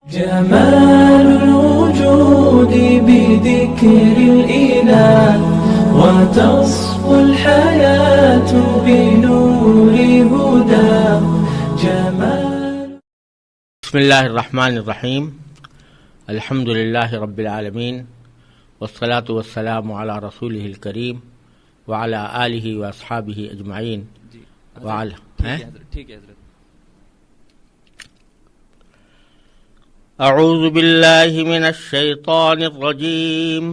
جمال الوجود بذكر الإله وتصفو الحياة بنور هدى جمال. بسم الله الرحمن الرحيم. الحمد لله رب العالمين والصلاة والسلام على رسوله الكريم وعلى آله وأصحابه أجمعين. أعوذ بالله من الشيطان الرجيم.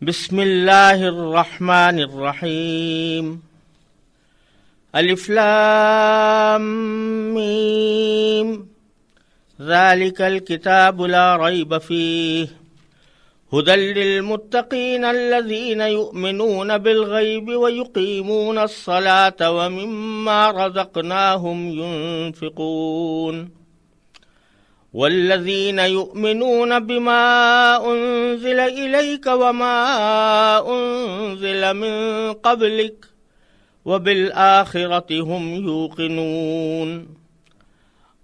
بسم الله الرحمن الرحيم. ألف لام ميم ذلك الكتاب لا ريب فيه هدى للمتقين الذين يؤمنون بالغيب ويقيمون الصلاة ومما رزقناهم ينفقون والذين يؤمنون بما أنزل إليك وما أنزل من قبلك وبالآخرة هم يوقنون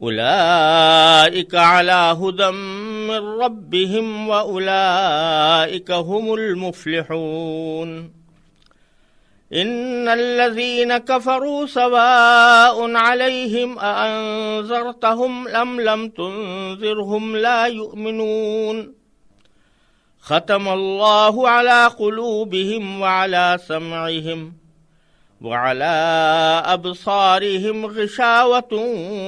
أولئك على هدى من ربهم وأولئك هم المفلحون. إن الذين كفروا سواء عليهم أأنذرتهم أم لم تنذرهم لا يؤمنون. ختم الله على قلوبهم وعلى سمعهم وعلى أبصارهم غشاوة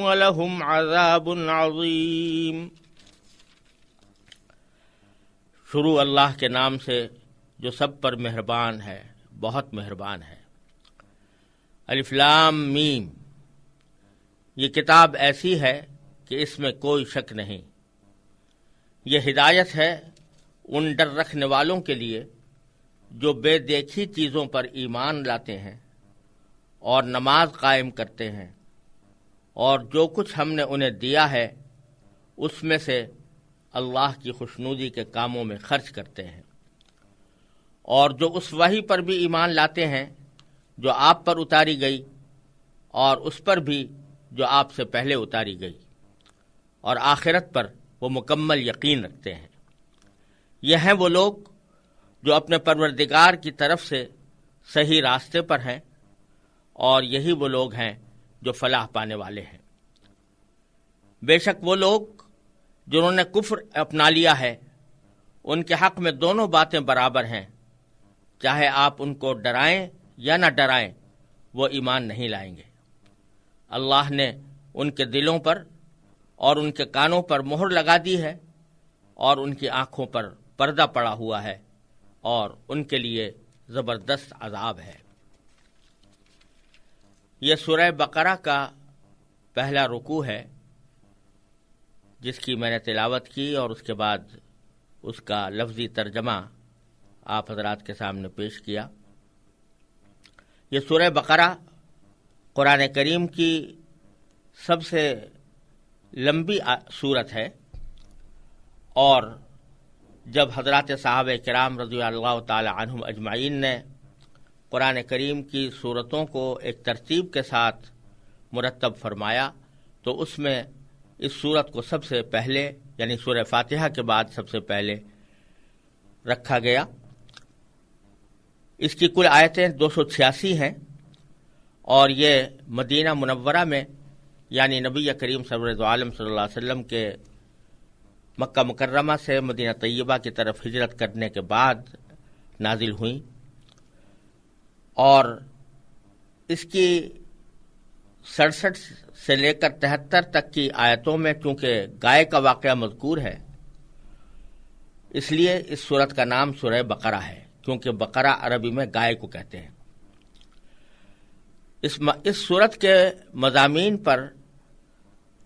ولهم عذاب عظيم. شروع اللہ کے نام سے جو سب پر مہربان ہے، بہت مہربان ہے. الف لام میم، یہ کتاب ایسی ہے کہ اس میں کوئی شک نہیں. یہ ہدایت ہے ان ڈر رکھنے والوں کے لیے جو بے دیکھی چیزوں پر ایمان لاتے ہیں اور نماز قائم کرتے ہیں، اور جو کچھ ہم نے انہیں دیا ہے اس میں سے اللہ کی خوشنودی کے کاموں میں خرچ کرتے ہیں، اور جو اس وحی پر بھی ایمان لاتے ہیں جو آپ پر اتاری گئی اور اس پر بھی جو آپ سے پہلے اتاری گئی، اور آخرت پر وہ مکمل یقین رکھتے ہیں. یہ ہیں وہ لوگ جو اپنے پروردگار کی طرف سے صحیح راستے پر ہیں، اور یہی وہ لوگ ہیں جو فلاح پانے والے ہیں. بے شک وہ لوگ جنہوں نے کفر اپنا لیا ہے، ان کے حق میں دونوں باتیں برابر ہیں. چاہے آپ ان کو ڈرائیں یا نہ ڈرائیں، وہ ایمان نہیں لائیں گے. اللہ نے ان کے دلوں پر اور ان کے کانوں پر مہر لگا دی ہے، اور ان کی آنکھوں پر پردہ پڑا ہوا ہے، اور ان کے لیے زبردست عذاب ہے. یہ سورہ بقرہ کا پہلا رکوع ہے جس کی میں نے تلاوت کی، اور اس کے بعد اس کا لفظی ترجمہ آپ حضرات کے سامنے پیش کیا. یہ سورہ بقرہ قرآن کریم کی سب سے لمبی سورت ہے، اور جب حضرات صحابہ کرام رضی اللہ تعالی عنہم اجمعین نے قرآن کریم کی سورتوں کو ایک ترتیب کے ساتھ مرتب فرمایا، تو اس میں اس سورت کو سب سے پہلے، یعنی سورہ فاتحہ کے بعد سب سے پہلے رکھا گیا. اس کی کل آیتیں 286 ہیں، اور یہ مدینہ منورہ میں، یعنی نبی کریم سرور عالم صلی اللہ علیہ وسلم کے مکہ مکرمہ سے مدینہ طیبہ کی طرف ہجرت کرنے کے بعد نازل ہوئیں. اور اس کی 67 سے لے کر 73 تک کی آیتوں میں چونکہ گائے کا واقعہ مذکور ہے، اس لیے اس سورت کا نام سورہ بقرہ ہے، کیونکہ بقرہ عربی میں گائے کو کہتے ہیں. اس سورت کے مضامین پر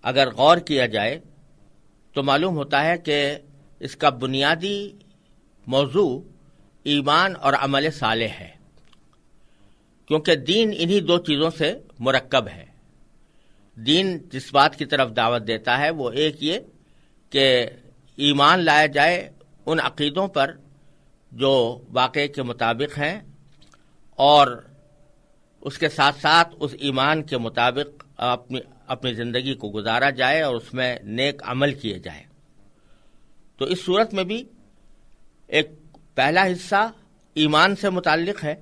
اگر غور کیا جائے تو معلوم ہوتا ہے کہ اس کا بنیادی موضوع ایمان اور عمل صالح ہے، کیونکہ دین انہی دو چیزوں سے مرکب ہے. دین جس بات کی طرف دعوت دیتا ہے وہ ایک یہ کہ ایمان لایا جائے ان عقیدوں پر جو واقعے کے مطابق ہیں، اور اس کے ساتھ ساتھ اس ایمان کے مطابق اپنی زندگی کو گزارا جائے اور اس میں نیک عمل کیے جائیں۔ تو اس صورت میں بھی ایک پہلا حصہ ایمان سے متعلق ہے،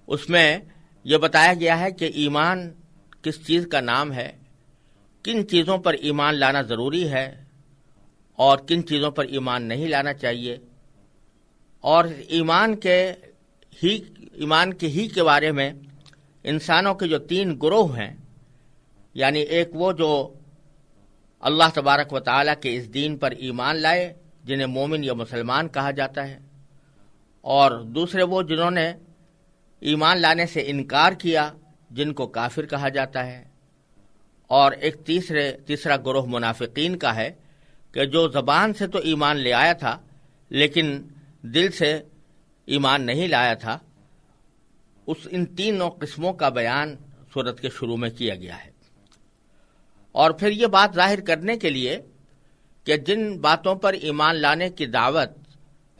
اس میں یہ بتایا گیا ہے کہ ایمان کس چیز کا نام ہے، کن چیزوں پر ایمان لانا ضروری ہے اور کن چیزوں پر ایمان نہیں لانا چاہیے، اور ایمان کے ہی کے بارے میں انسانوں کے جو 3 گروہ ہیں، یعنی ایک وہ جو اللہ تبارک و تعالیٰ کے اس دین پر ایمان لائے جنہیں مومن یا مسلمان کہا جاتا ہے، اور دوسرے وہ جنہوں نے ایمان لانے سے انکار کیا جن کو کافر کہا جاتا ہے، اور ایک تیسرا گروہ منافقین کا ہے کہ جو زبان سے تو ایمان لے آیا تھا لیکن دل سے ایمان نہیں لایا تھا۔ ان 3 قسموں کا بیان سورت کے شروع میں کیا گیا ہے، اور پھر یہ بات ظاہر کرنے کے لیے کہ جن باتوں پر ایمان لانے کی دعوت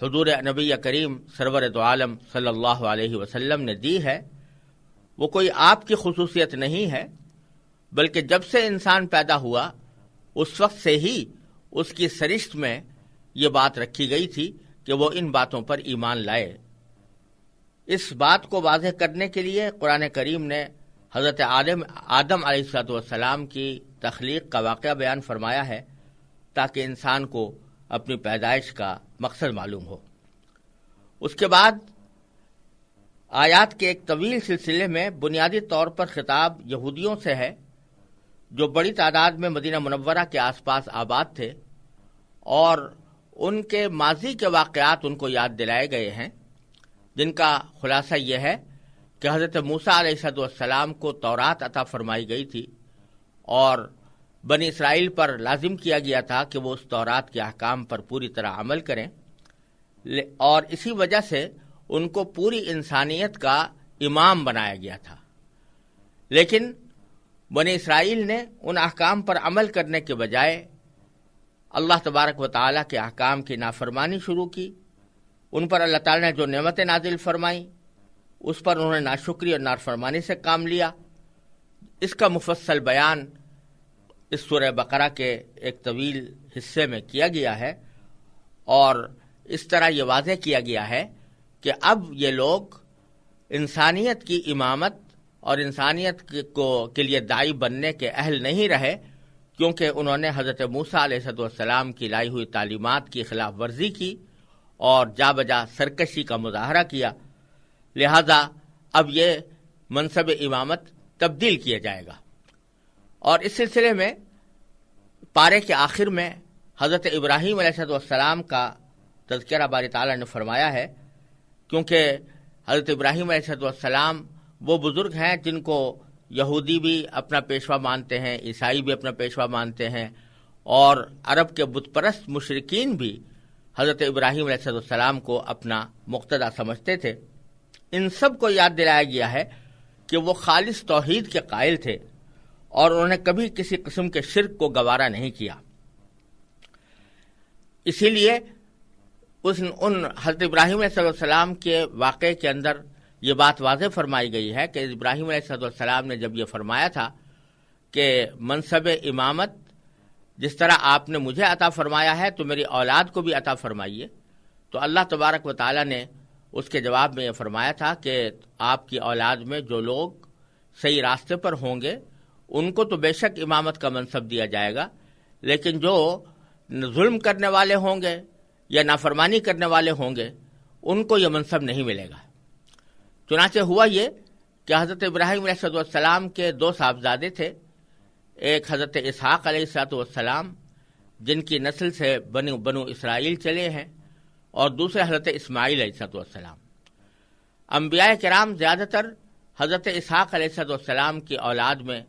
حضور نبی کریم سرور دو عالم صلی اللہ علیہ وسلم نے دی ہے، وہ کوئی آپ کی خصوصیت نہیں ہے، بلکہ جب سے انسان پیدا ہوا اس وقت سے ہی اس کی سرشت میں یہ بات رکھی گئی تھی کہ وہ ان باتوں پر ایمان لائے۔ اس بات کو واضح کرنے کے لیے قرآن کریم نے حضرت آدم علیہ السلام کی تخلیق کا واقعہ بیان فرمایا ہے تاکہ انسان کو اپنی پیدائش کا مقصد معلوم ہو۔ اس کے بعد آیات کے ایک طویل سلسلے میں بنیادی طور پر خطاب یہودیوں سے ہے جو بڑی تعداد میں مدینہ منورہ کے آس پاس آباد تھے، اور ان کے ماضی کے واقعات ان کو یاد دلائے گئے ہیں، جن کا خلاصہ یہ ہے کہ حضرت موسیٰ علیہ السلام کو تورات عطا فرمائی گئی تھی اور بنی اسرائیل پر لازم کیا گیا تھا کہ وہ اس تورات کے احکام پر پوری طرح عمل کریں، اور اسی وجہ سے ان کو پوری انسانیت کا امام بنایا گیا تھا۔ لیکن بنی اسرائیل نے ان احکام پر عمل کرنے کے بجائے اللہ تبارک و تعالیٰ کے احکام کی نافرمانی شروع کی۔ ان پر اللہ تعالیٰ نے جو نعمتیں نازل فرمائیں اس پر انہوں نے ناشکری اور نافرمانی سے کام لیا۔ اس کا مفصل بیان اس سورہ بقرہ کے ایک طویل حصے میں کیا گیا ہے، اور اس طرح یہ واضح کیا گیا ہے کہ اب یہ لوگ انسانیت کی امامت اور انسانیت کے لیے داعی بننے کے اہل نہیں رہے، کیونکہ انہوں نے حضرت موسیٰ علیہ السلام کی لائی ہوئی تعلیمات کی خلاف ورزی کی اور جا بجا سرکشی کا مظاہرہ کیا، لہذا اب یہ منصب امامت تبدیل کیا جائے گا۔ اور اس سلسلے میں پارے کے آخر میں حضرت ابراہیم علیہ السلام کا تذکرہ باری تعالیٰ نے فرمایا ہے، کیونکہ حضرت ابراہیم علیہ السلام وہ بزرگ ہیں جن کو یہودی بھی اپنا پیشوا مانتے ہیں، عیسائی بھی اپنا پیشوا مانتے ہیں، اور عرب کے بت پرست مشرکین بھی حضرت ابراہیم علیہ السلام کو اپنا مقتدی سمجھتے تھے۔ ان سب کو یاد دلایا گیا ہے کہ وہ خالص توحید کے قائل تھے اور انہوں نے کبھی کسی قسم کے شرک کو گوارا نہیں کیا۔ اسی لیے ان حضرت ابراہیم علیہ السلام کے واقعے کے اندر یہ بات واضح فرمائی گئی ہے کہ ابراہیم علیہ السلام نے جب یہ فرمایا تھا کہ منصب امامت جس طرح آپ نے مجھے عطا فرمایا ہے تو میری اولاد کو بھی عطا فرمائیے، تو اللہ تبارک و تعالیٰ نے اس کے جواب میں یہ فرمایا تھا کہ آپ کی اولاد میں جو لوگ صحیح راستے پر ہوں گے ان کو تو بے شک امامت کا منصب دیا جائے گا، لیکن جو ظلم کرنے والے ہوں گے یا نافرمانی کرنے والے ہوں گے ان کو یہ منصب نہیں ملے گا۔ چنانچہ ہوا یہ کہ حضرت ابراہیم علیہ السلام کے 2 صاحبزادے تھے، ایک حضرت اسحاق علیہ السلام جن کی نسل سے بنو اسرائیل چلے ہیں، اور دوسرے حضرت اسماعیل علیہ السلام۔ انبیاء کرام زیادہ تر حضرت اسحاق علیہ السلام کی اولاد میں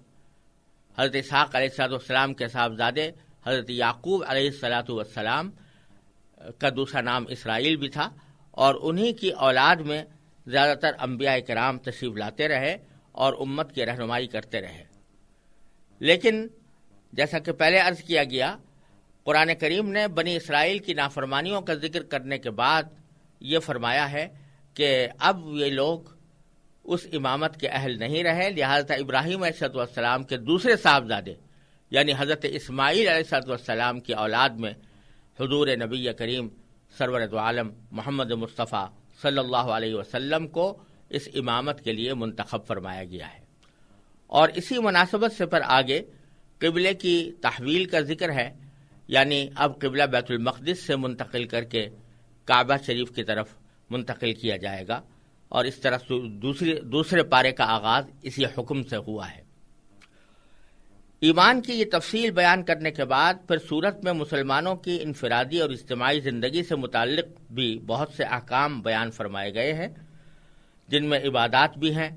حضرت اسحاق علیہ السلام کے صاحبزادے حضرت یعقوب علیہ السلام کا دوسرا نام اسرائیل بھی تھا، اور انہی کی اولاد میں زیادہ تر انبیاء کرام تشریف لاتے رہے اور امت کی رہنمائی کرتے رہے۔ لیکن جیسا کہ پہلے عرض کیا گیا، قرآن کریم نے بنی اسرائیل کی نافرمانیوں کا ذکر کرنے کے بعد یہ فرمایا ہے کہ اب یہ لوگ اس امامت کے اہل نہیں رہے، لہذا ابراہیم علیہ السلام کے دوسرے صاحبزادے یعنی حضرت اسماعیل علیہ السلام کی اولاد میں حضور نبی کریم سرور دو عالم محمد مصطفیٰ صلی اللہ علیہ وسلم کو اس امامت کے لیے منتخب فرمایا گیا ہے۔ اور اسی مناسبت سے پر آگے قبلے کی تحویل کا ذکر ہے، یعنی اب قبلہ بیت المقدس سے منتقل کر کے کعبہ شریف کی طرف منتقل کیا جائے گا، اور اس طرح دوسرے پارے کا آغاز اسی حکم سے ہوا ہے۔ ایمان کی یہ تفصیل بیان کرنے کے بعد پھر سورت میں مسلمانوں کی انفرادی اور اجتماعی زندگی سے متعلق بھی بہت سے احکام بیان فرمائے گئے ہیں، جن میں عبادات بھی ہیں،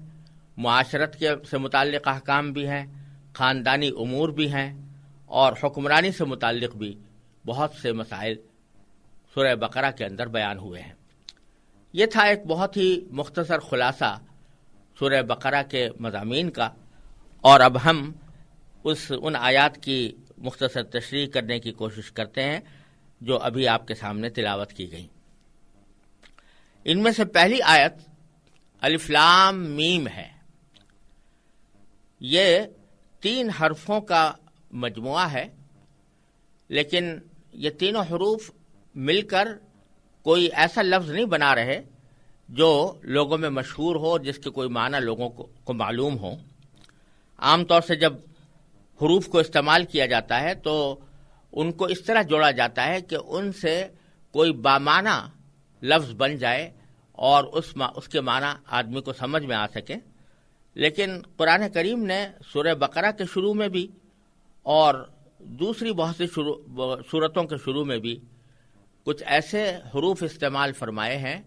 معاشرت سے متعلق احکام بھی ہیں، خاندانی امور بھی ہیں، اور حکمرانی سے متعلق بھی بہت سے مسائل سورہ بقرہ کے اندر بیان ہوئے ہیں۔ یہ تھا ایک بہت ہی مختصر خلاصہ سورہ بقرہ کے مضامین کا، اور اب ہم ان آیات کی مختصر تشریح کرنے کی کوشش کرتے ہیں جو ابھی آپ کے سامنے تلاوت کی گئی۔ ان میں سے پہلی آیت الف لام میم ہے۔ یہ 3 حرفوں کا مجموعہ ہے، لیکن یہ تینوں حروف مل کر کوئی ایسا لفظ نہیں بنا رہے جو لوگوں میں مشہور ہو، جس کے کوئی معنی لوگوں کو معلوم ہو۔ عام طور سے جب حروف کو استعمال کیا جاتا ہے تو ان کو اس طرح جوڑا جاتا ہے کہ ان سے کوئی بامعنی لفظ بن جائے اور اس کے معنی آدمی کو سمجھ میں آ سکے، لیکن قرآن کریم نے سورہ بقرہ کے شروع میں بھی اور دوسری بہت سی سورتوں کے شروع میں بھی کچھ ایسے حروف استعمال فرمائے ہیں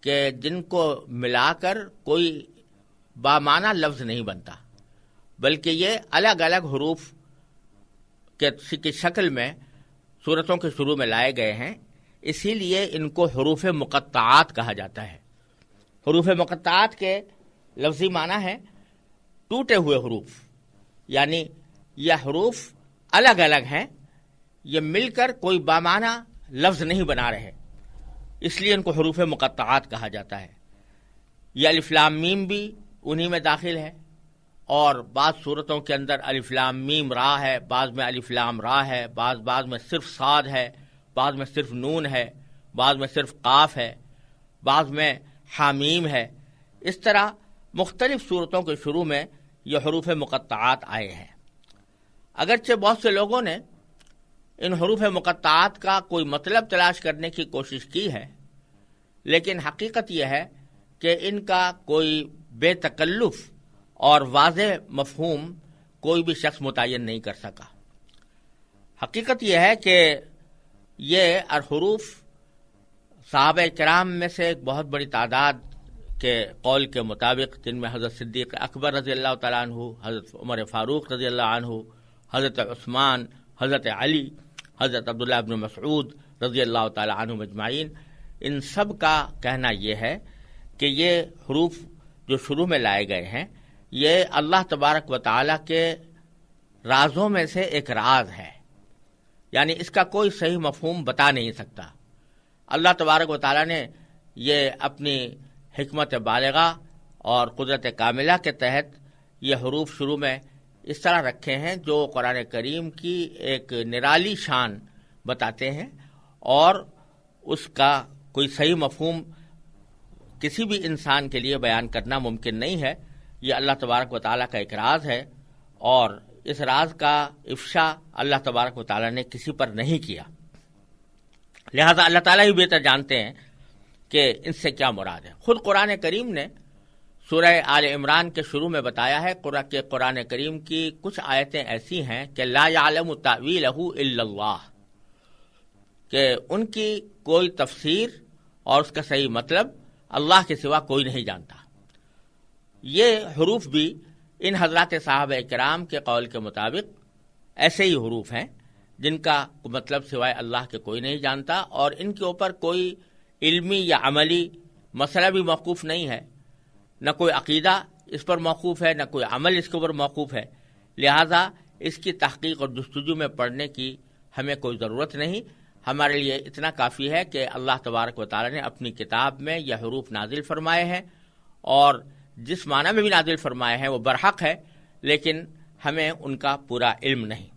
کہ جن کو ملا کر کوئی بامعنی لفظ نہیں بنتا، بلکہ یہ الگ الگ حروف کی شکل میں سورتوں کے شروع میں لائے گئے ہیں، اسی لیے ان کو حروف مقطعات کہا جاتا ہے۔ حروف مقطعات کے لفظی معنی ہے ٹوٹے ہوئے حروف، یعنی یہ حروف الگ الگ ہیں، یہ مل کر کوئی بامعنی لفظ نہیں بنا رہے، اس لیے ان کو حروف مقطعات کہا جاتا ہے۔ یہ الف لام میم بھی انہی میں داخل ہے، اور بعض صورتوں کے اندر الف لام میم را ہے، بعض میں الف لام را ہے، بعض میں صرف صاد ہے، بعض میں صرف نون ہے، بعض میں صرف قاف ہے، بعض میں حامیم ہے۔ اس طرح مختلف صورتوں کے شروع میں یہ حروف مقطعات آئے ہیں۔ اگرچہ بہت سے لوگوں نے ان حروف مقطعات کا کوئی مطلب تلاش کرنے کی کوشش کی ہے، لیکن حقیقت یہ ہے کہ ان کا کوئی بے تکلف اور واضح مفہوم کوئی بھی شخص متعین نہیں کر سکا۔ حقیقت یہ ہے کہ یہ حروف صحابہ کرام میں سے ایک بہت بڑی تعداد کے قول کے مطابق، جن میں حضرت صدیق اکبر رضی اللہ تعالیٰ عنہ، حضرت عمر فاروق رضی اللہ عنہ، حضرت عثمان، حضرت علی، حضرت عبداللہ بن مسعود رضی اللہ تعالیٰ عنہ اجمعین، ان سب کا کہنا یہ ہے کہ یہ حروف جو شروع میں لائے گئے ہیں یہ اللہ تبارک و تعالیٰ کے رازوں میں سے ایک راز ہے، یعنی اس کا کوئی صحیح مفہوم بتا نہیں سکتا۔ اللہ تبارک و تعالیٰ نے یہ اپنی حکمت بالغہ اور قدرت کاملہ کے تحت یہ حروف شروع میں اس طرح رکھے ہیں جو قرآن کریم کی ایک نرالی شان بتاتے ہیں، اور اس کا کوئی صحیح مفہوم کسی بھی انسان کے لیے بیان کرنا ممکن نہیں ہے۔ یہ اللہ تبارک و تعالیٰ کا ایک راز ہے، اور اس راز کا افشا اللہ تبارک و تعالیٰ نے کسی پر نہیں کیا، لہذا اللہ تعالیٰ ہی بہتر جانتے ہیں کہ ان سے کیا مراد ہے۔ خود قرآن کریم نے سورہ آل عمران کے شروع میں بتایا ہے کہ قرآن کریم کی کچھ آیتیں ایسی ہیں کہ لا یعلم تأویلہ الا اللہ، کہ ان کی کوئی تفسیر اور اس کا صحیح مطلب اللہ کے سوا کوئی نہیں جانتا۔ یہ حروف بھی ان حضرات صحابہ کرام کے قول کے مطابق ایسے ہی حروف ہیں جن کا مطلب سوائے اللہ کے کوئی نہیں جانتا، اور ان کے اوپر کوئی علمی یا عملی مسئلہ بھی موقوف نہیں ہے، نہ کوئی عقیدہ اس پر موقوف ہے، نہ کوئی عمل اس کے اوپر موقوف ہے، لہذا اس کی تحقیق اور جستجو میں پڑھنے کی ہمیں کوئی ضرورت نہیں۔ ہمارے لیے اتنا کافی ہے کہ اللہ تبارک و تعالیٰ نے اپنی کتاب میں یہ حروف نازل فرمائے ہیں، اور جس معنی میں بھی نازل فرمائے ہیں وہ برحق ہے، لیکن ہمیں ان کا پورا علم نہیں۔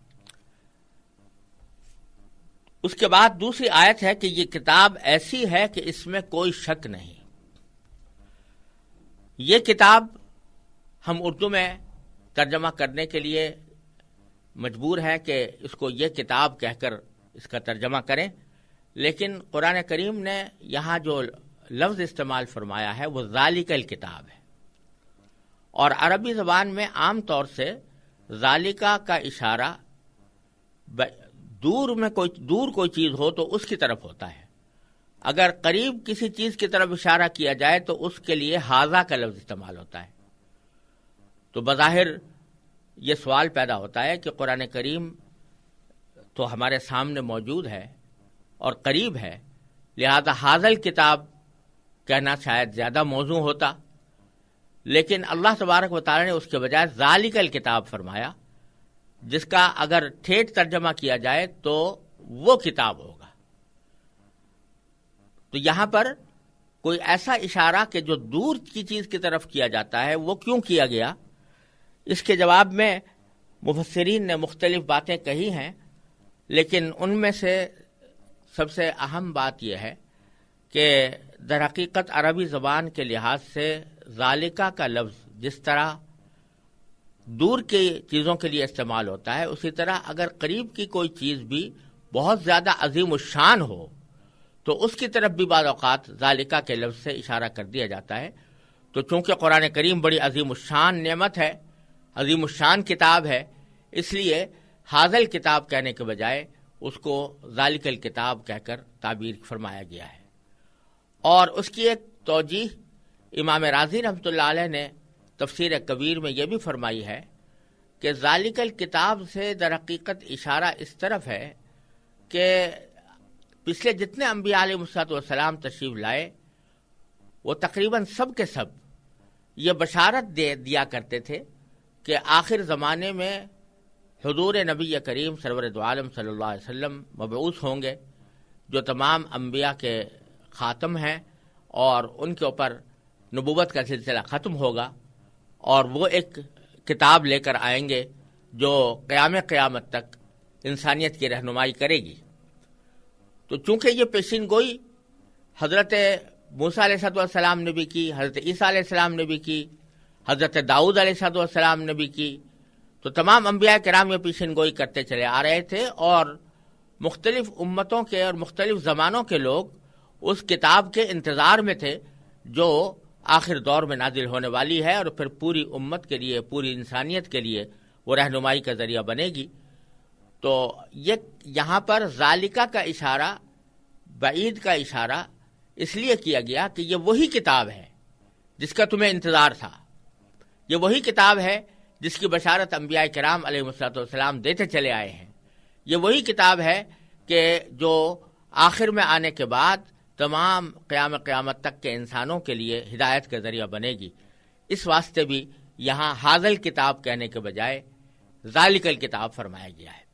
اس کے بعد دوسری آیت ہے کہ یہ کتاب ایسی ہے کہ اس میں کوئی شک نہیں۔ یہ کتاب ہم اردو میں ترجمہ کرنے کے لیے مجبور ہیں کہ اس کو یہ کتاب کہہ کر اس کا ترجمہ کریں، لیکن قرآن کریم نے یہاں جو لفظ استعمال فرمایا ہے وہ ذالک الکتاب ہے، اور عربی زبان میں عام طور سے ذالکہ کا اشارہ دور کوئی چیز ہو تو اس کی طرف ہوتا ہے، اگر قریب کسی چیز کی طرف اشارہ کیا جائے تو اس کے لیے ھذا کا لفظ استعمال ہوتا ہے۔ تو بظاہر یہ سوال پیدا ہوتا ہے کہ قرآن کریم تو ہمارے سامنے موجود ہے اور قریب ہے، لہذا ھذا الکتاب کہنا شاید زیادہ موزوں ہوتا، لیکن اللہ تبارک و تعالی نے اس کے بجائے ذالک الکتاب فرمایا، جس کا اگر ٹھیٹ ترجمہ کیا جائے تو وہ کتاب ہوگا۔ تو یہاں پر کوئی ایسا اشارہ کہ جو دور کی چیز کی طرف کیا جاتا ہے وہ کیوں کیا گیا، اس کے جواب میں مفسرین نے مختلف باتیں کہی ہیں، لیکن ان میں سے سب سے اہم بات یہ ہے کہ در حقیقت عربی زبان کے لحاظ سے ذالکہ کا لفظ جس طرح دور کی چیزوں کے لیے استعمال ہوتا ہے، اسی طرح اگر قریب کی کوئی چیز بھی بہت زیادہ عظیم الشان ہو تو اس کی طرف بھی بعض اوقات ذالکہ کے لفظ سے اشارہ کر دیا جاتا ہے۔ تو چونکہ قرآن کریم بڑی عظیم الشان نعمت ہے، عظیم الشان کتاب ہے، اس لیے ھذا الکتاب کہنے کے بجائے اس کو ذالک الکتاب کہہ کر تعبیر فرمایا گیا ہے۔ اور اس کی ایک توجیہ امام رازی رحمۃ اللہ علیہ نے تفسیر کبیر میں یہ بھی فرمائی ہے کہ ذالک الکتاب سے در حقیقت اشارہ اس طرف ہے کہ پچھلے جتنے انبیاء علیہ السلام تشریف لائے وہ تقریباً سب کے سب یہ بشارت دیا کرتے تھے کہ آخر زمانے میں حضور نبی کریم سرور دو عالم صلی اللہ علیہ وسلم مبعوث ہوں گے، جو تمام انبیاء کے خاتم ہیں، اور ان کے اوپر نبوت کا سلسلہ ختم ہوگا، اور وہ ایک کتاب لے کر آئیں گے جو قیامت تک انسانیت کی رہنمائی کرے گی۔ تو چونکہ یہ پیشین گوئی حضرت موسیٰ علیہ السلام نے بھی کی، حضرت عیسیٰ علیہ السلام نے بھی کی، حضرت داؤد علیہ السلام نے بھی کی، تو تمام انبیاء کرام یہ پیشین گوئی کرتے چلے آ رہے تھے، اور مختلف امتوں کے اور مختلف زمانوں کے لوگ اس کتاب کے انتظار میں تھے جو آخر دور میں نازل ہونے والی ہے، اور پھر پوری امت کے لیے، پوری انسانیت کے لیے وہ رہنمائی کا ذریعہ بنے گی۔ تو یہاں پر ذالکہ کا اشارہ، بعید کا اشارہ اس لیے کیا گیا کہ یہ وہی کتاب ہے جس کا تمہیں انتظار تھا، یہ وہی کتاب ہے جس کی بشارت انبیاء کرام علیہ السلام دیتے چلے آئے ہیں، یہ وہی کتاب ہے کہ جو آخر میں آنے کے بعد تمام قیامت تک کے انسانوں کے لیے ہدایت کا ذریعہ بنے گی۔ اس واسطے بھی یہاں ھذا الکتاب کہنے کے بجائے ذالک الکتاب فرمایا گیا ہے۔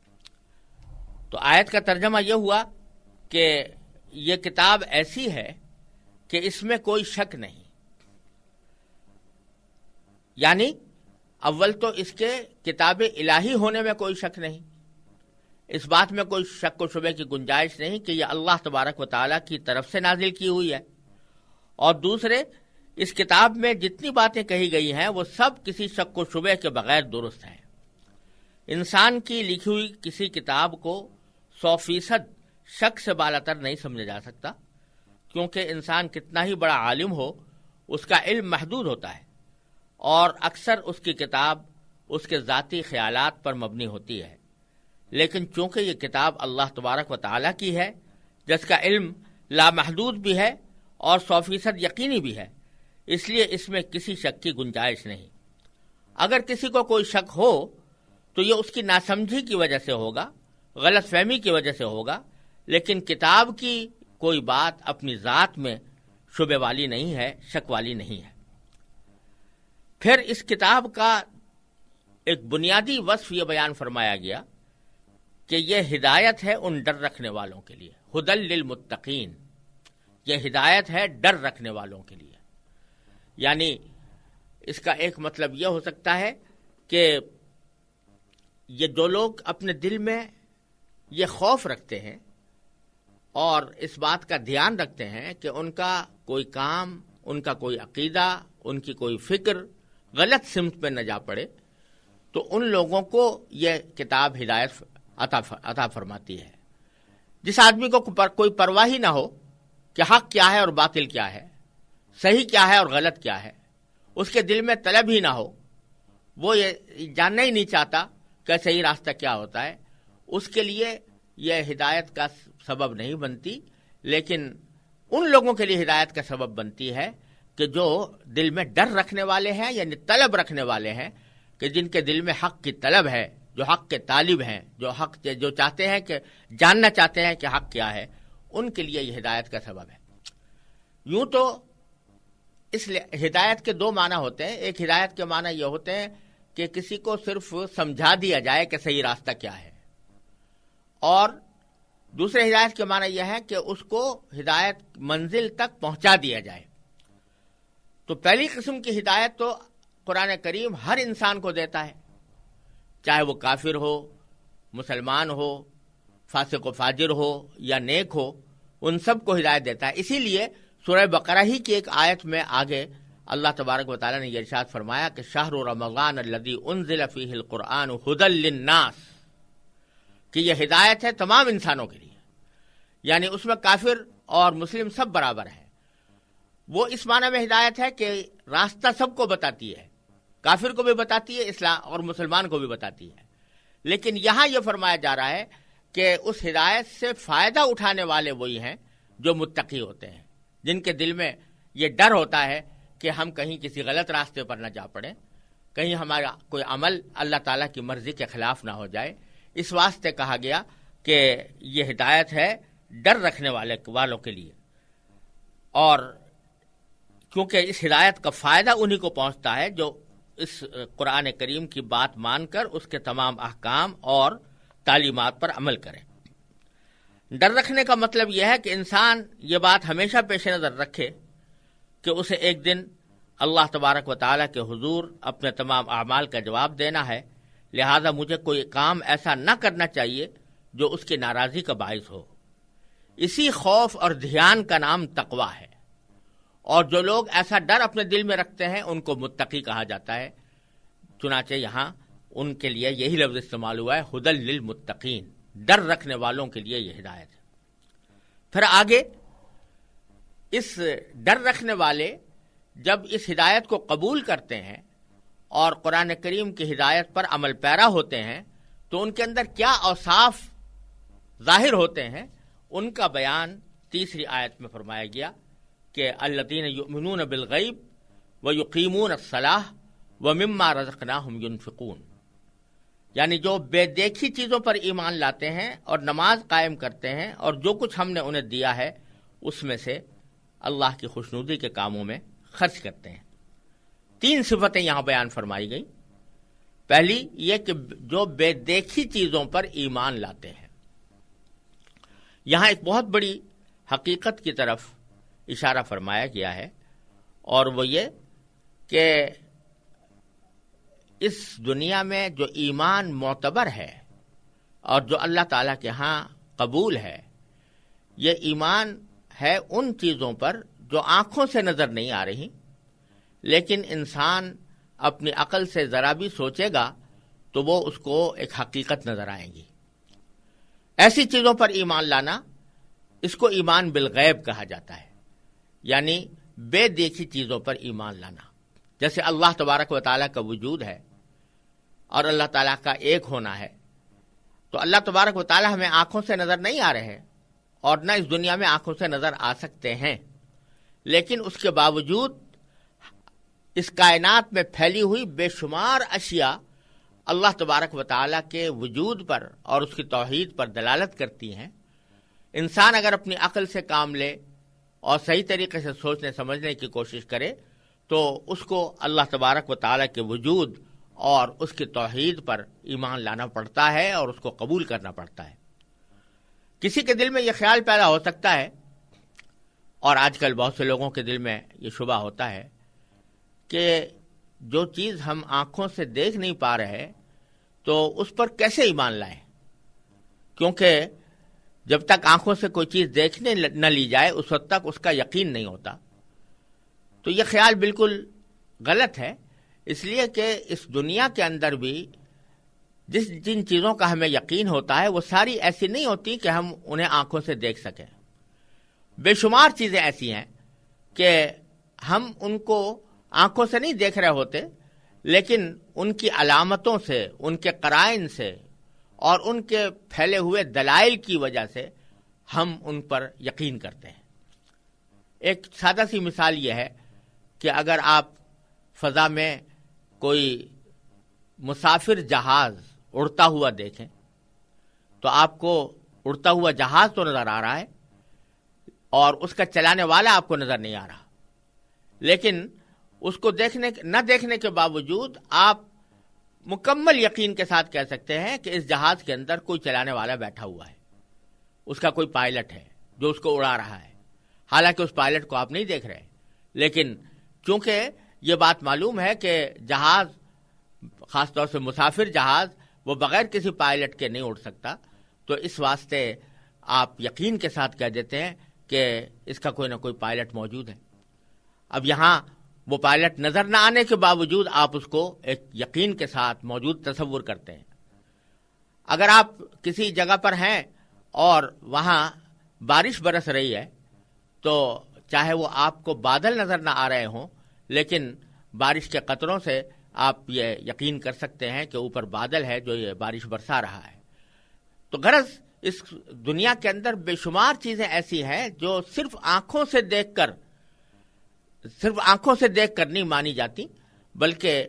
تو آیت کا ترجمہ یہ ہوا کہ یہ کتاب ایسی ہے کہ اس میں کوئی شک نہیں، یعنی اول تو اس کے کتاب الہی ہونے میں کوئی شک نہیں، اس بات میں کوئی شک و شبے کی گنجائش نہیں کہ یہ اللہ تبارک و تعالیٰ کی طرف سے نازل کی ہوئی ہے، اور دوسرے اس کتاب میں جتنی باتیں کہی گئی ہیں وہ سب کسی شک و شبے کے بغیر درست ہیں۔ انسان کی لکھی ہوئی کسی کتاب کو 100% شک سے بالاتر نہیں سمجھا جا سکتا، کیونکہ انسان کتنا ہی بڑا عالم ہو اس کا علم محدود ہوتا ہے، اور اکثر اس کی کتاب اس کے ذاتی خیالات پر مبنی ہوتی ہے، لیکن چونکہ یہ کتاب اللہ تبارک و تعالیٰ کی ہے جس کا علم لامحدود بھی ہے اور 100% یقینی بھی ہے، اس لیے اس میں کسی شک کی گنجائش نہیں۔ اگر کسی کو کوئی شک ہو تو یہ اس کی ناسمجھی کی وجہ سے ہوگا، غلط فہمی کی وجہ سے ہوگا، لیکن کتاب کی کوئی بات اپنی ذات میں شبے والی نہیں ہے، شک والی نہیں ہے۔ پھر اس کتاب کا ایک بنیادی وصف یہ بیان فرمایا گیا کہ یہ ہدایت ہے ان ڈر رکھنے والوں کے لیے، ھدی للمتقین، یہ ہدایت ہے ڈر رکھنے والوں کے لیے، یعنی اس کا ایک مطلب یہ ہو سکتا ہے کہ یہ جو لوگ اپنے دل میں یہ خوف رکھتے ہیں اور اس بات کا دھیان رکھتے ہیں کہ ان کا کوئی کام، ان کا کوئی عقیدہ، ان کی کوئی فکر غلط سمت پہ نہ جا پڑے، تو ان لوگوں کو یہ کتاب ہدایت عطا فرماتی ہے۔ جس آدمی کو کوئی پرواہ ہی نہ ہو کہ حق کیا ہے اور باطل کیا ہے، صحیح کیا ہے اور غلط کیا ہے، اس کے دل میں طلب ہی نہ ہو، وہ یہ جاننا ہی نہیں چاہتا کہ صحیح راستہ کیا ہوتا ہے، اس کے لیے یہ ہدایت کا سبب نہیں بنتی، لیکن ان لوگوں کے لیے ہدایت کا سبب بنتی ہے کہ جو دل میں ڈر رکھنے والے ہیں، یعنی طلب رکھنے والے ہیں، کہ جن کے دل میں حق کی طلب ہے، جو حق کے طالب ہیں، جو چاہتے ہیں کہ جاننا چاہتے ہیں کہ حق کیا ہے، ان کے لیے یہ ہدایت کا سبب ہے۔ یوں تو اس ہدایت کے دو معنی ہوتے ہیں۔ ایک ہدایت کے معنی یہ ہوتے ہیں کہ کسی کو صرف سمجھا دیا جائے کہ صحیح راستہ کیا ہے، اور دوسرے ہدایت کے معنی یہ ہے کہ اس کو ہدایت منزل تک پہنچا دیا جائے۔ تو پہلی قسم کی ہدایت تو قرآن کریم ہر انسان کو دیتا ہے، چاہے وہ کافر ہو، مسلمان ہو، فاسق و فاجر ہو یا نیک ہو، ان سب کو ہدایت دیتا ہے۔ اسی لیے سورہ بقرہ ہی کی ایک آیت میں آگے اللہ تبارک و تعالیٰ نے یہ ارشاد فرمایا کہ شہر رمضان الذی انزل فیہ القرآن ھدی للناس، کہ یہ ہدایت ہے تمام انسانوں کے لیے، یعنی اس میں کافر اور مسلم سب برابر ہیں۔ وہ اس معنی میں ہدایت ہے کہ راستہ سب کو بتاتی ہے، کافر کو بھی بتاتی ہے اسلام اور مسلمان کو بھی بتاتی ہے، لیکن یہاں یہ فرمایا جا رہا ہے کہ اس ہدایت سے فائدہ اٹھانے والے وہی ہیں جو متقی ہوتے ہیں، جن کے دل میں یہ ڈر ہوتا ہے کہ ہم کہیں کسی غلط راستے پر نہ جا پڑیں، کہیں ہمارا کوئی عمل اللہ تعالیٰ کی مرضی کے خلاف نہ ہو جائے۔ اس واسطے کہا گیا کہ یہ ہدایت ہے ڈر رکھنے والوں کے لیے، اور کیونکہ اس ہدایت کا فائدہ انہی کو پہنچتا ہے جو اس قرآن کریم کی بات مان کر اس کے تمام احکام اور تعلیمات پر عمل کریں۔ ڈر رکھنے کا مطلب یہ ہے کہ انسان یہ بات ہمیشہ پیش نظر رکھے کہ اسے ایک دن اللہ تبارک و تعالیٰ کے حضور اپنے تمام اعمال کا جواب دینا ہے، لہذا مجھے کوئی کام ایسا نہ کرنا چاہیے جو اس کی ناراضی کا باعث ہو۔ اسی خوف اور دھیان کا نام تقویٰ ہے، اور جو لوگ ایسا ڈر اپنے دل میں رکھتے ہیں ان کو متقی کہا جاتا ہے۔ چنانچہ یہاں ان کے لیے یہی لفظ استعمال ہوا ہے، ھدی للمتقین، ڈر رکھنے والوں کے لیے یہ ہدایت ہے۔ پھر آگے اس ڈر رکھنے والے جب اس ہدایت کو قبول کرتے ہیں اور قرآن کریم کی ہدایت پر عمل پیرا ہوتے ہیں تو ان کے اندر کیا اوصاف ظاہر ہوتے ہیں، ان کا بیان تیسری آیت میں فرمایا گیا کہ الذین یؤمنون بالغیب ویقیمون الصلاۃ ومما رزقناہم ینفقون، یعنی جو بے دیکھی چیزوں پر ایمان لاتے ہیں اور نماز قائم کرتے ہیں اور جو کچھ ہم نے انہیں دیا ہے اس میں سے اللہ کی خوشنودی کے کاموں میں خرچ کرتے ہیں۔ تین صفتیں یہاں بیان فرمائی گئی۔ پہلی یہ کہ جو بے دیکھی چیزوں پر ایمان لاتے ہیں۔ یہاں ایک بہت بڑی حقیقت کی طرف اشارہ فرمایا گیا ہے، اور وہ یہ کہ اس دنیا میں جو ایمان معتبر ہے اور جو اللہ تعالیٰ کے ہاں قبول ہے، یہ ایمان ہے ان چیزوں پر جو آنکھوں سے نظر نہیں آ رہی، لیکن انسان اپنی عقل سے ذرا بھی سوچے گا تو وہ اس کو ایک حقیقت نظر آئیں گی۔ ایسی چیزوں پر ایمان لانا، اس کو ایمان بالغیب کہا جاتا ہے، یعنی بے دیکھی چیزوں پر ایمان لانا۔ جیسے اللہ تبارک و تعالیٰ کا وجود ہے اور اللہ تعالیٰ کا ایک ہونا ہے، تو اللہ تبارک و تعالیٰ ہمیں آنکھوں سے نظر نہیں آ رہے ہیں اور نہ اس دنیا میں آنکھوں سے نظر آ سکتے ہیں، لیکن اس کے باوجود اس کائنات میں پھیلی ہوئی بے شمار اشیاء اللہ تبارک و تعالیٰ کے وجود پر اور اس کی توحید پر دلالت کرتی ہیں۔ انسان اگر اپنی عقل سے کام لے اور صحیح طریقے سے سوچنے سمجھنے کی کوشش کرے تو اس کو اللہ تبارک و تعالیٰ کے وجود اور اس کی توحید پر ایمان لانا پڑتا ہے اور اس کو قبول کرنا پڑتا ہے۔ کسی کے دل میں یہ خیال پیدا ہو سکتا ہے، اور آج کل بہت سے لوگوں کے دل میں یہ شبہ ہوتا ہے کہ جو چیز ہم آنکھوں سے دیکھ نہیں پا رہے تو اس پر کیسے ایمان لائیں؟ کیونکہ جب تک آنکھوں سے کوئی چیز دیکھنے نہ لی جائے اس وقت تک اس کا یقین نہیں ہوتا. تو یہ خیال بالکل غلط ہے، اس لیے کہ اس دنیا کے اندر بھی جن چیزوں کا ہمیں یقین ہوتا ہے وہ ساری ایسی نہیں ہوتی کہ ہم انہیں آنکھوں سے دیکھ سکیں. بے شمار چیزیں ایسی ہیں کہ ہم ان کو آنکھوں سے نہیں دیکھ رہے ہوتے، لیکن ان کی علامتوں سے، ان کے قرائن سے اور ان کے پھیلے ہوئے دلائل کی وجہ سے ہم ان پر یقین کرتے ہیں. ایک سادہ سی مثال یہ ہے کہ اگر آپ فضا میں کوئی مسافر جہاز اڑتا ہوا دیکھیں تو آپ کو اڑتا ہوا جہاز تو نظر آ رہا ہے اور اس کا چلانے والا آپ کو نظر نہیں آ رہا، لیکن اس کو نہ دیکھنے کے باوجود آپ مکمل یقین کے ساتھ کہہ سکتے ہیں کہ اس جہاز کے اندر کوئی چلانے والا بیٹھا ہوا ہے، اس کا کوئی پائلٹ ہے جو اس کو اڑا رہا ہے. حالانکہ اس پائلٹ کو آپ نہیں دیکھ رہے، لیکن چونکہ یہ بات معلوم ہے کہ جہاز، خاص طور سے مسافر جہاز، وہ بغیر کسی پائلٹ کے نہیں اڑ سکتا، تو اس واسطے آپ یقین کے ساتھ کہہ دیتے ہیں کہ اس کا کوئی نہ کوئی پائلٹ موجود ہے. اب یہاں وہ پائلٹ نظر نہ آنے کے باوجود آپ اس کو ایک یقین کے ساتھ موجود تصور کرتے ہیں. اگر آپ کسی جگہ پر ہیں اور وہاں بارش برس رہی ہے تو چاہے وہ آپ کو بادل نظر نہ آ رہے ہوں، لیکن بارش کے قطروں سے آپ یہ یقین کر سکتے ہیں کہ اوپر بادل ہے جو یہ بارش برسا رہا ہے. تو غرض اس دنیا کے اندر بے شمار چیزیں ایسی ہیں جو صرف آنکھوں سے دیکھ کر نہیں مانی جاتی، بلکہ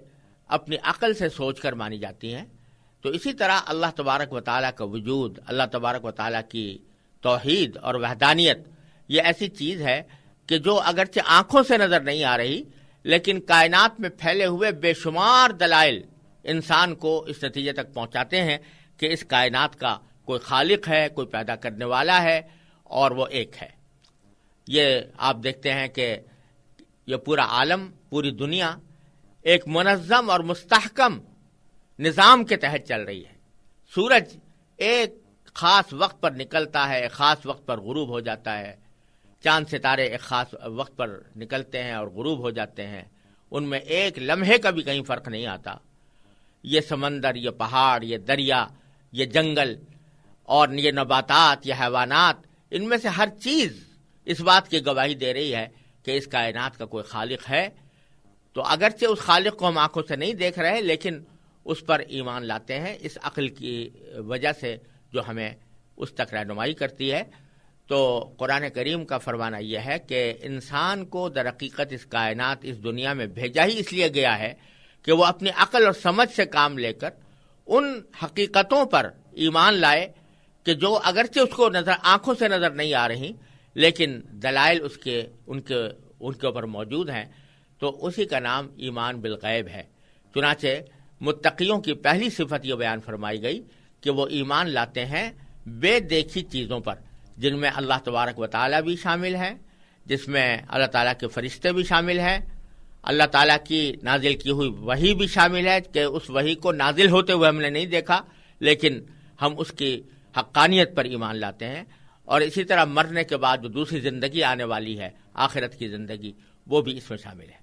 اپنی عقل سے سوچ کر مانی جاتی ہیں. تو اسی طرح اللہ تبارک و تعالیٰ کا وجود، اللہ تبارک و تعالیٰ کی توحید اور وحدانیت، یہ ایسی چیز ہے کہ جو اگرچہ آنکھوں سے نظر نہیں آ رہی، لیکن کائنات میں پھیلے ہوئے بے شمار دلائل انسان کو اس نتیجے تک پہنچاتے ہیں کہ اس کائنات کا کوئی خالق ہے، کوئی پیدا کرنے والا ہے، اور وہ ایک ہے. یہ آپ دیکھتے ہیں کہ یہ پورا عالم، پوری دنیا ایک منظم اور مستحکم نظام کے تحت چل رہی ہے. سورج ایک خاص وقت پر نکلتا ہے، ایک خاص وقت پر غروب ہو جاتا ہے. چاند ستارے ایک خاص وقت پر نکلتے ہیں اور غروب ہو جاتے ہیں، ان میں ایک لمحے کا بھی کہیں فرق نہیں آتا. یہ سمندر، یہ پہاڑ، یہ دریا، یہ جنگل اور یہ نباتات، یہ حیوانات، ان میں سے ہر چیز اس بات کی گواہی دے رہی ہے کہ اس کائنات کا کوئی خالق ہے. تو اگرچہ اس خالق کو ہم آنکھوں سے نہیں دیکھ رہے، لیکن اس پر ایمان لاتے ہیں اس عقل کی وجہ سے جو ہمیں اس تک رہنمائی کرتی ہے. تو قرآن کریم کا فرمانا یہ ہے کہ انسان کو در حقیقت اس کائنات، اس دنیا میں بھیجا ہی اس لیے گیا ہے کہ وہ اپنی عقل اور سمجھ سے کام لے کر ان حقیقتوں پر ایمان لائے کہ جو اگرچہ اس کو آنکھوں سے نظر نہیں آ رہی، لیکن دلائل ان کے اوپر موجود ہیں. تو اسی کا نام ایمان بالغیب ہے. چنانچہ متقیوں کی پہلی صفت یہ بیان فرمائی گئی کہ وہ ایمان لاتے ہیں بے دیکھی چیزوں پر، جن میں اللہ تبارک و تعالیٰ بھی شامل ہیں، جس میں اللہ تعالیٰ کے فرشتے بھی شامل ہیں، اللہ تعالیٰ کی نازل کی ہوئی وحی بھی شامل ہے کہ اس وحی کو نازل ہوتے ہوئے ہم نے نہیں دیکھا، لیکن ہم اس کی حقانیت پر ایمان لاتے ہیں. اور اسی طرح مرنے کے بعد جو دوسری زندگی آنے والی ہے، آخرت کی زندگی، وہ بھی اس میں شامل ہے.